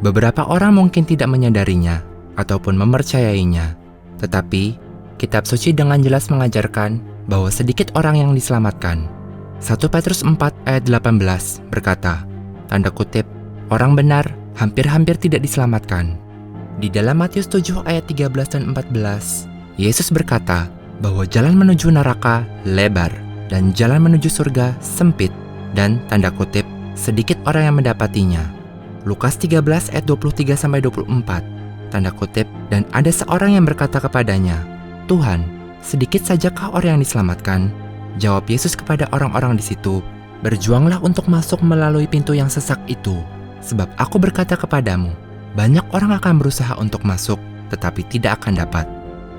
Beberapa orang mungkin tidak menyadarinya ataupun mempercayainya, tetapi kitab suci dengan jelas mengajarkan bahwa sedikit orang yang diselamatkan. 1 Petrus 4 ayat 18 berkata, tanda kutip, orang benar hampir-hampir tidak diselamatkan. Di dalam Matius 7 ayat 13 dan 14, Yesus berkata bahwa jalan menuju neraka lebar dan jalan menuju surga sempit dan tanda kutip sedikit orang yang mendapatinya. Lukas 13 ayat 23-24, tanda kutip, dan ada seorang yang berkata kepadanya, Tuhan, sedikit sajakah orang yang diselamatkan? Jawab Yesus kepada orang-orang di situ, berjuanglah untuk masuk melalui pintu yang sesak itu, sebab aku berkata kepadamu, banyak orang akan berusaha untuk masuk, tetapi tidak akan dapat.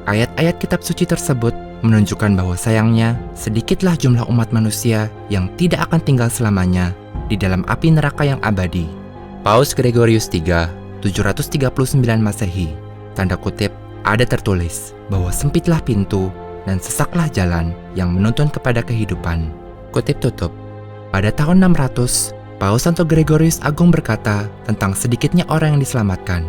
Ayat-ayat kitab suci tersebut menunjukkan bahwa sayangnya sedikitlah jumlah umat manusia yang tidak akan tinggal selamanya di dalam api neraka yang abadi. Paus Gregorius III, 739 Masehi, tanda kutip, ada tertulis bahwa sempitlah pintu dan sesaklah jalan yang menuntun kepada kehidupan. Kutip tutup. Pada tahun 600, Paus Santo Gregorius Agung berkata tentang sedikitnya orang yang diselamatkan.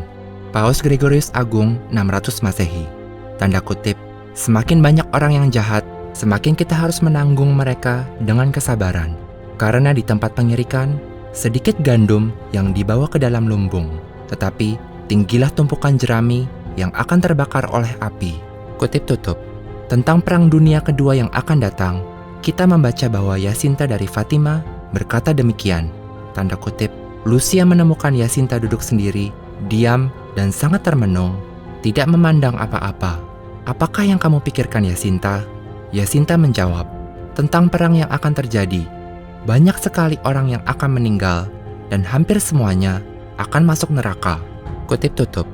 Paus Gregorius Agung 600 Masehi, tanda kutip, semakin banyak orang yang jahat, semakin kita harus menanggung mereka dengan kesabaran. Karena di tempat pengirikan, sedikit gandum yang dibawa ke dalam lumbung, tetapi tinggilah tumpukan jerami yang akan terbakar oleh api. Kutip tutup. Tentang Perang Dunia Kedua yang akan datang, kita membaca bahwa Yasinta dari Fatima berkata demikian, tanda kutip, Lucia menemukan Yasinta duduk sendiri, diam dan sangat termenung, tidak memandang apa-apa. Apakah yang kamu pikirkan, Yasinta? Yasinta menjawab, tentang perang yang akan terjadi. Banyak sekali orang yang akan meninggal, dan hampir semuanya akan masuk neraka. Kutip tutup.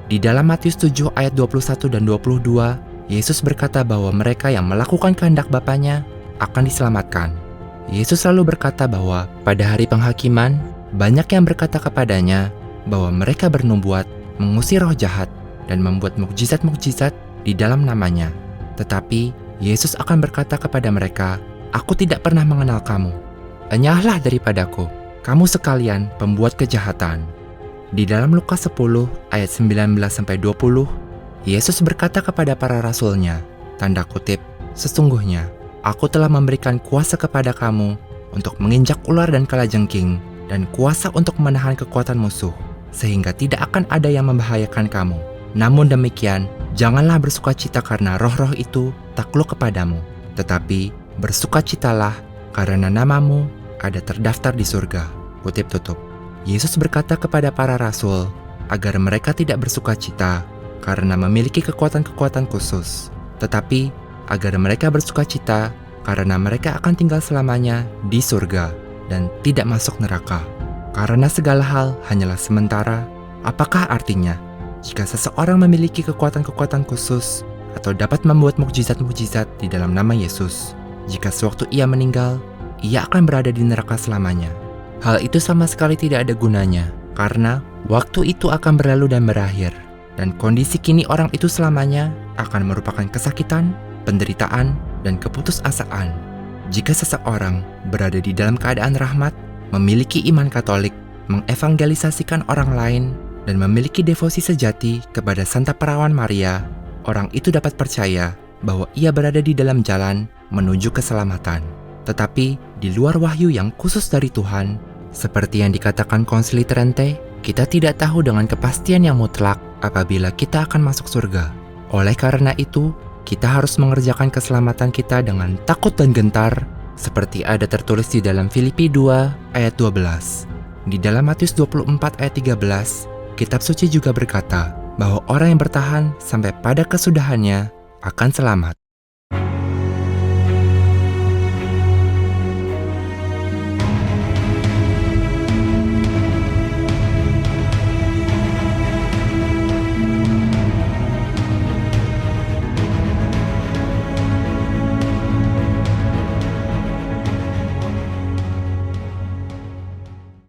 Di dalam Matius 7 ayat 21 dan 22, Yesus berkata bahwa mereka yang melakukan kehendak Bapanya akan diselamatkan. Yesus selalu berkata bahwa pada hari penghakiman, banyak yang berkata kepadanya bahwa mereka bernubuat, mengusir roh jahat, dan membuat mukjizat-mukjizat di dalam namanya. Tetapi Yesus akan berkata kepada mereka, Aku tidak pernah mengenal kamu. Enyahlah daripadaku, kamu sekalian pembuat kejahatan. Di dalam Lukas 10 ayat 19-20, Yesus berkata kepada para rasulnya, tanda kutip, sesungguhnya aku telah memberikan kuasa kepada kamu untuk menginjak ular dan kalajengking, dan kuasa untuk menahan kekuatan musuh, sehingga tidak akan ada yang membahayakan kamu. Namun demikian, janganlah bersukacita karena roh-roh itu takluk kepadamu, tetapi bersukacitalah karena namamu ada terdaftar di surga. Kutip tutup. Yesus berkata kepada para rasul agar mereka tidak bersukacita karena memiliki kekuatan-kekuatan khusus, tetapi agar mereka bersukacita karena mereka akan tinggal selamanya di surga dan tidak masuk neraka. Karena segala hal hanyalah sementara, apakah artinya jika seseorang memiliki kekuatan-kekuatan khusus atau dapat membuat mukjizat-mukjizat di dalam nama Yesus, jika sewaktu ia meninggal, ia akan berada di neraka selamanya? Hal itu sama sekali tidak ada gunanya, karena waktu itu akan berlalu dan berakhir. Dan kondisi kini orang itu selamanya akan merupakan kesakitan, penderitaan, dan keputusasaan. Jika seseorang berada di dalam keadaan rahmat, memiliki iman Katolik, mengevangelisasikan orang lain, dan memiliki devosi sejati kepada Santa Perawan Maria, orang itu dapat percaya bahwa ia berada di dalam jalan menuju keselamatan. Tetapi di luar wahyu yang khusus dari Tuhan, seperti yang dikatakan Konsili Trente, kita tidak tahu dengan kepastian yang mutlak apabila kita akan masuk surga. Oleh karena itu, kita harus mengerjakan keselamatan kita dengan takut dan gentar, seperti ada tertulis di dalam Filipi 2 ayat 12. Di dalam Matius 24 ayat 13, kitab suci juga berkata bahwa orang yang bertahan sampai pada kesudahannya akan selamat.